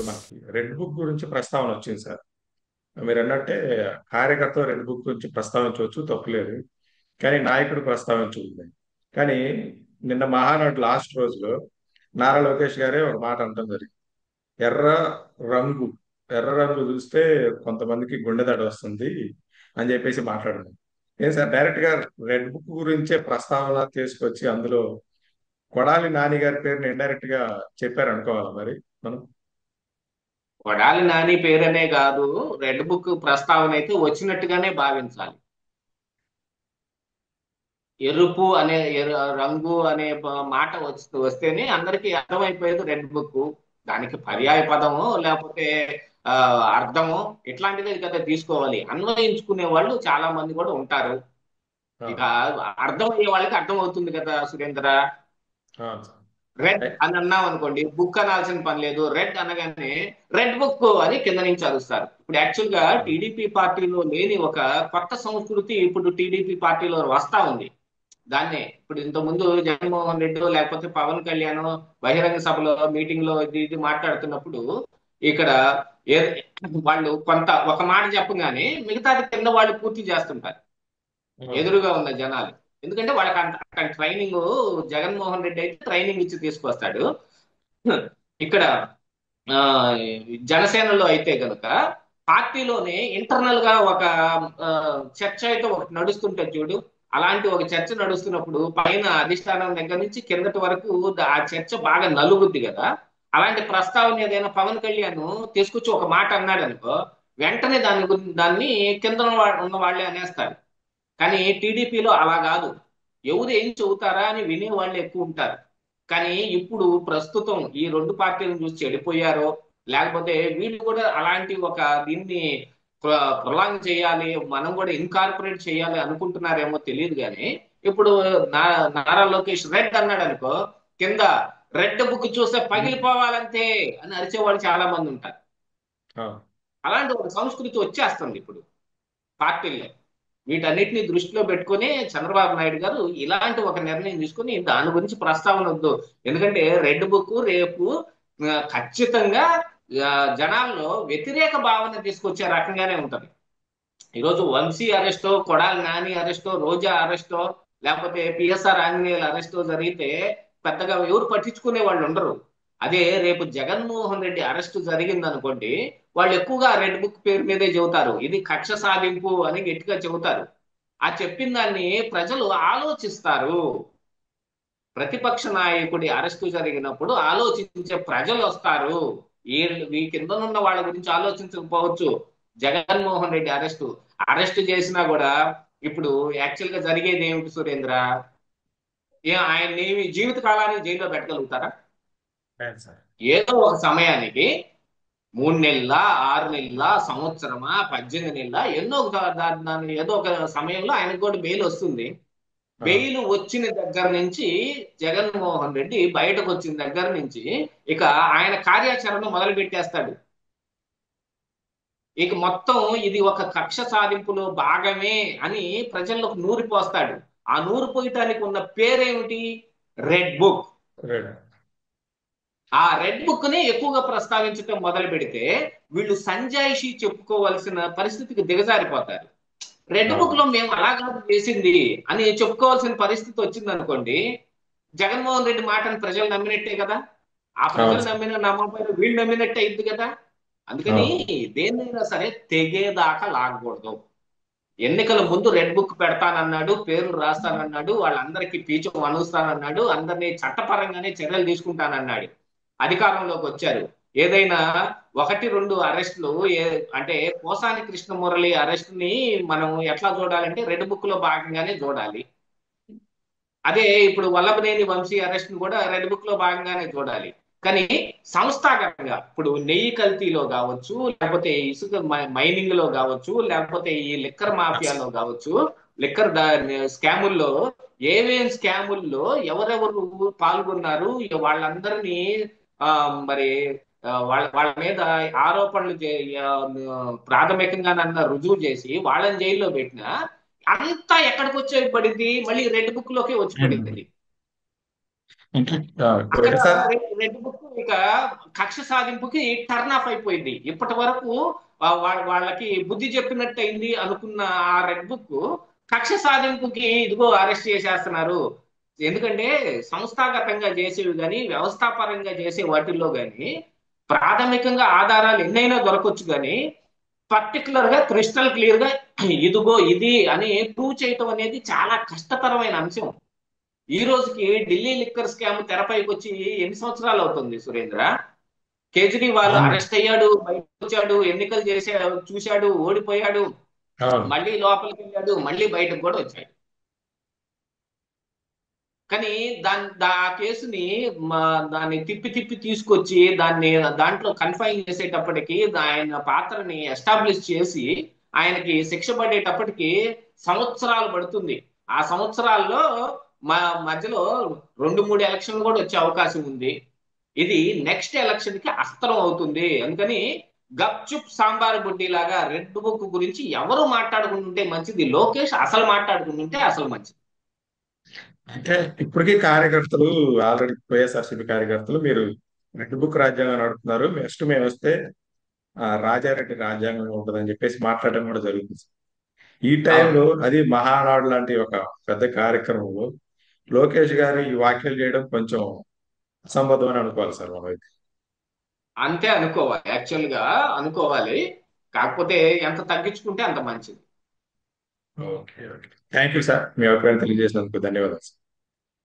ఇప్పుడు మనకి red book గురించి ప్రస్తావన వచ్చింది సార్. మీరు అన్నట్టే కార్యకర్త రెడ్ బుక్ గురించి ప్రస్తావించవచ్చు, తప్పులేదు. కానీ నాయకుడు ప్రస్తావించలేదు. కానీ నిన్న మహానాడు లాస్ట్ రోజులో నారా లోకేష్ గారే ఒక మాట అంటాం జరిగింది. ఎర్ర రంగు ఎర్ర రంగు చూస్తే కొంతమందికి గుండె దడ వస్తుంది అని చెప్పేసి మాట్లాడారు. ఏం సార్, డైరెక్ట్ గా రెడ్ బుక్ గురించే ప్రస్తావన తీసుకొచ్చి అందులో కొడాలి నాని గారి పేరుని ఇండైరెక్ట్ గా చెప్పారు అనుకోవాలా మరి మనం? కొడాలి నాని పేరనే కాదు, రెడ్ బుక్ ప్రస్తావన అయితే వచ్చినట్టుగానే భావించాలి. ఎరుపు అనే రంగు అనే మాట వస్తేనే అందరికీ అర్థమైపోయేది రెడ్ బుక్. దానికి అవును. పర్యాయ పదము లేకపోతే ఆ అర్థము ఇట్లాంటిదే కదా తీసుకోవాలి. అన్వయించుకునే వాళ్ళు చాలా మంది కూడా ఉంటారు. ఇక అవును. అర్థమయ్యే వాళ్ళకి అర్థం అవుతుంది కదా సురేంద్ర. అవును సార్. రెడ్ ఏ- అని అన్నాం అనుకోండి, బుక్ అనాల్సిన పని లేదు. రెడ్ అనగానే రెడ్ బుక్ అని కింద నుంచి అరుస్తారు. ఇప్పుడు యాక్చువల్ గా అవును. టీడీపీ పార్టీలో లేని ఒక కొత్త సంస్కృతి ఇప్పుడు టీడీపీ పార్టీలో వస్తా ఉంది. దాన్నే ఇప్పుడు ఇంత ముందు జగన్మోహన్ రెడ్డి లేకపోతే పవన్ కళ్యాణ్ బహిరంగ సభలో మీటింగ్ లో ఇది ఇది మాట్లాడుతున్నప్పుడు ఇక్కడ ఏ వాళ్ళు కొంత ఒక మాట చెప్పగానే మిగతాది కింద వాళ్ళు పూర్తి చేస్తుంటారు అవును. ఎదురుగా ఉన్న జనాలు. ఎందుకంటే వాళ్ళకి అంత ట్రైనింగ్ జగన్మోహన్ రెడ్డి అయితే ట్రైనింగ్ ఇచ్చి తీసుకొస్తాడు. ఇక్కడ ఆ జనసేనలో అయితే గనుక పార్టీలోనే ఇంటర్నల్ గా ఒక ఆ, చర్చ అయితే ఒకటి నడుస్తుంటది చూడు. అలాంటి ఒక చర్చ నడుస్తున్నప్పుడు పైన అధిష్టానం దగ్గర నుంచి కిందటి వరకు ఆ చర్చ బాగా నలుగుద్ది కదా. అలాంటి ప్రస్తావన ఏదైనా పవన్ కళ్యాణ్ తీసుకొచ్చి ఒక మాట అన్నాడు అనుకో, వెంటనే దాన్ని కింద ఉన్న వాళ్ళే అనేస్తారు. కానీ టీడీపీలో అలా కాదు. ఎవరు ఏం చెబుతారా అని వినే వాళ్ళు ఎక్కువ ఉంటారు. కానీ ఇప్పుడు ప్రస్తుతం ఈ రెండు పార్టీలను చూసి చెడిపోయారో, లేకపోతే వీళ్ళు కూడా అలాంటి ఒక దీన్ని ప్రొలాంగ్ చేయాలి, మనం కూడా ఇన్కార్పొరేట్ చేయాలి అనుకుంటున్నారేమో తెలియదు. కానీ ఇప్పుడు నారా లోకేష్ రెడ్ అన్నాడు అనుకో, కింద రెడ్ బుక్ చూస్తే పగిలిపోవాలంతే అని అరిచేవాళ్ళు చాలా మంది ఉంటారు. అవును. అలాంటి ఒక సంస్కృతి వచ్చేస్తుంది ఇప్పుడు పార్టీల్లో. వీటన్నిటిని దృష్టిలో పెట్టుకుని చంద్రబాబు నాయుడు గారు ఇలాంటి ఒక నిర్ణయం తీసుకుని దాని గురించి ప్రస్తావన వద్దు. ఎందుకంటే రెడ్ బుక్ రేపు ఖచ్చితంగా ఆ, జనాల్లో వ్యతిరేక భావన తీసుకొచ్చే రకంగానే ఉంటది. ఈరోజు వంశీ అరెస్టో, కొడాలి నాని అరెస్టో, రోజా అరెస్టో, లేకపోతే పిఎస్ఆర్ ఆంజనేయుల అరెస్టో జరిగితే పెద్దగా ఎవరు పట్టించుకునే వాళ్ళు ఉండరు. అదే రేపు జగన్మోహన్ రెడ్డి అరెస్ట్ జరిగింది అనుకోండి, వాళ్ళు ఎక్కువగా రెడ్ బుక్ పేరు మీదే చెబుతారు. ఇది కక్ష సాధింపు అని గట్టిగా చెబుతారు. ఆ చెప్పిన దాన్ని ప్రజలు ఆలోచిస్తారు. ప్రతిపక్ష నాయకుడి అరెస్టు జరిగినప్పుడు ఆలోచించే ప్రజలు వస్తారు. ఈ కిందనున్న వాళ్ళ గురించి ఆలోచించకపోవచ్చు. జగన్మోహన్ రెడ్డి అరెస్ట్ చేసినా కూడా ఇప్పుడు యాక్చువల్ గా జరిగేది ఏమిటి సురేంద్ర? ఆయన్ని జీవిత కాలానికి జైల్లో పెట్టగలుగుతారా? లేదు సార్. ఏదో ఒక సమయానికి 3 నెలల, 6 నెలల, సంవత్సరమా, 18 నెలల, ఎన్నో దాని ఏదో ఒక సమయంలో ఆయనకు కూడా బెయిల్ వస్తుంది. అవును. బెయిల్ వచ్చిన దగ్గర నుంచి జగన్మోహన్ రెడ్డి బయటకు వచ్చిన దగ్గర నుంచి ఇక ఆయన కార్యాచరణ మొదలు పెట్టేస్తాడు. ఇక మొత్తం ఇది ఒక కక్ష సాధింపులో భాగమే అని ప్రజల్లోకి నూరిపోస్తాడు. ఆ నూరు పోయటానికి ఉన్న పేరేమిటి? Red book. రెడ్. ఆ రెడ్ బుక్ ని ఎక్కువగా ప్రస్తావించడం మొదలు పెడితే వీళ్ళు సంజాయిషి చెప్పుకోవాల్సిన పరిస్థితికి దిగజారిపోతారు. రెడ్ బుక్ అవును. లో మేము అలా కాదు చేసింది అని చెప్పుకోవాల్సిన పరిస్థితి వచ్చింది అనుకోండి, జగన్మోహన్ రెడ్డి మాటను ప్రజలు నమ్మినట్టే కదా. ఆ అవును ప్రజలు సార్. నమ్మకపోయినా వీళ్ళు నమ్మినట్టే అయింది కదా. అందుకని అవును. దేన్నైనా సరే తెగేదాకా లాగకూడదు. ఎన్నికల ముందు రెడ్ బుక్ పెడతానన్నాడు, పేర్లు రాస్తానన్నాడు, వాళ్ళందరికీ పీచు అనుస్తానన్నాడు, అందరినీ చట్టపరంగానే చర్యలు తీసుకుంటానన్నాడు. అధికారంలోకి వచ్చారు. ఏదైనా ఒకటి రెండు అరెస్టులు అంటే పోసాని కృష్ణమురళి అరెస్ట్ ని మనం ఎట్లా చూడాలంటే రెడ్ బుక్ లో భాగంగానే చూడాలి. అదే ఇప్పుడు వల్లభనేని వంశీ అరెస్ట్ ను కూడా రెడ్ బుక్ లో భాగంగానే చూడాలి. కానీ సంస్థాగతంగా ఇప్పుడు నెయ్యి కల్తీలో కావచ్చు, లేకపోతే ఇసుక మైనింగ్ లో కావచ్చు, లేకపోతే ఈ లిక్కర్ మాఫియాలో కావచ్చు, లిక్కర్ స్కాముల్లో ఏమేం స్కాముల్లో ఎవరెవరు పాల్గొన్నారు, వాళ్ళందరినీ ఆ, మరి వాళ్ళ వాళ్ళ మీద ఆరోపణలు ప్రాథమికంగా రుజువు చేసి వాళ్ళని జైల్లో పెట్టినా అంతా ఎక్కడికి వచ్చే పడింది? మళ్ళీ రెడ్ బుక్ లోకే వచ్చి ఉమ్. పడింది. ఇంకా అక్కడ వైఎస్ఆర్. రెడ్ బుక్ ఇక కక్ష సాధింపుకి టర్న్ ఆఫ్ అయిపోయింది. ఇప్పటి వరకు వాళ్ళకి బుద్ధి చెప్పినట్టు అయింది అనుకున్న ఆ రెడ్ బుక్ కక్ష సాధింపుకి ఇదిగో అరెస్ట్ చేసేస్తున్నారు. ఎందుకంటే సంస్థాగతంగా చేసేవి కానీ వ్యవస్థాపరంగా చేసే వాటిల్లో కానీ ప్రాథమికంగా ఆధారాలు ఎన్నైనా దొరకవచ్చు కానీ పర్టికులర్ గా క్రిస్టల్ క్లియర్ గా ఇదిగో ఇది అని ప్రూవ్ చేయటం అనేది చాలా కష్టతరమైన అంశం. ఈ రోజుకి ఢిల్లీ లిక్కర్ స్కామ్ తెరపైకి వచ్చి ఎన్ని సంవత్సరాలు అవుతుంది సురేంద్ర? కేజ్రీవాల్ అవును. అరెస్ట్ అయ్యాడు, బయటకు వచ్చాడు, ఎన్నికలు చూశాడు, ఓడిపోయాడు, అవును. మళ్ళీ లోపలికి వెళ్ళాడు, మళ్ళీ బయటకు కూడా వచ్చాడు. కానీ ఆ కేసుని దాన్ని తిప్పి తిప్పి తీసుకొచ్చి దాంట్లో కన్ఫైన్ చేసేటప్పటికి ఆయన పాత్రని ఎస్టాబ్లిష్ చేసి ఆయనకి శిక్ష పడేటప్పటికి సంవత్సరాలు పడుతుంది. ఆ సంవత్సరాల్లో మా మధ్యలో 2-3 ఎలక్షన్లు కూడా వచ్చే అవకాశం ఉంది. ఇది నెక్స్ట్ ఎలక్షన్ కి అస్త్రం అవుతుంది. అందుకని గప్చుప్ సాంబార్ బుడ్డి లాగా రెడ్ బుక్ గురించి ఎవరు మాట్లాడుకుంటుంటే మంచిది, లోకేష్ అసలు మాట్లాడుకుంటుంటే అసలు మంచిది. అంటే ఇప్పటికీ కార్యకర్తలు, ఆల్రెడీ వైఎస్ఆర్సీపీ కార్యకర్తలు మీరు రెడ్ బుక్ రాజ్యాంగం నడుపుతున్నారు, నెక్స్ట్ మేము వస్తే రాజారెడ్డి రాజ్యాంగం ఉంటుందని చెప్పేసి మాట్లాడడం కూడా జరుగుతుంది. ఈ అవును, టైంలో అది మహానాడు లాంటి ఒక పెద్ద కార్యక్రమంలో లోకేష్ గారు ఈ వ్యాఖ్యలు చేయడం కొంచెం అసంబద్ధం అని అనుకోవాలి సార్ మనం అయితే. అంతే అనుకోవాలి, యాక్చువల్ గా అనుకోవాలి. కాకపోతే ఎంత తగ్గించుకుంటే అంత మంచిది. Okay, okay. Thank you sir, మీ అభిప్రాయం తెలియజేసినందుకు ధన్యవాదాలు.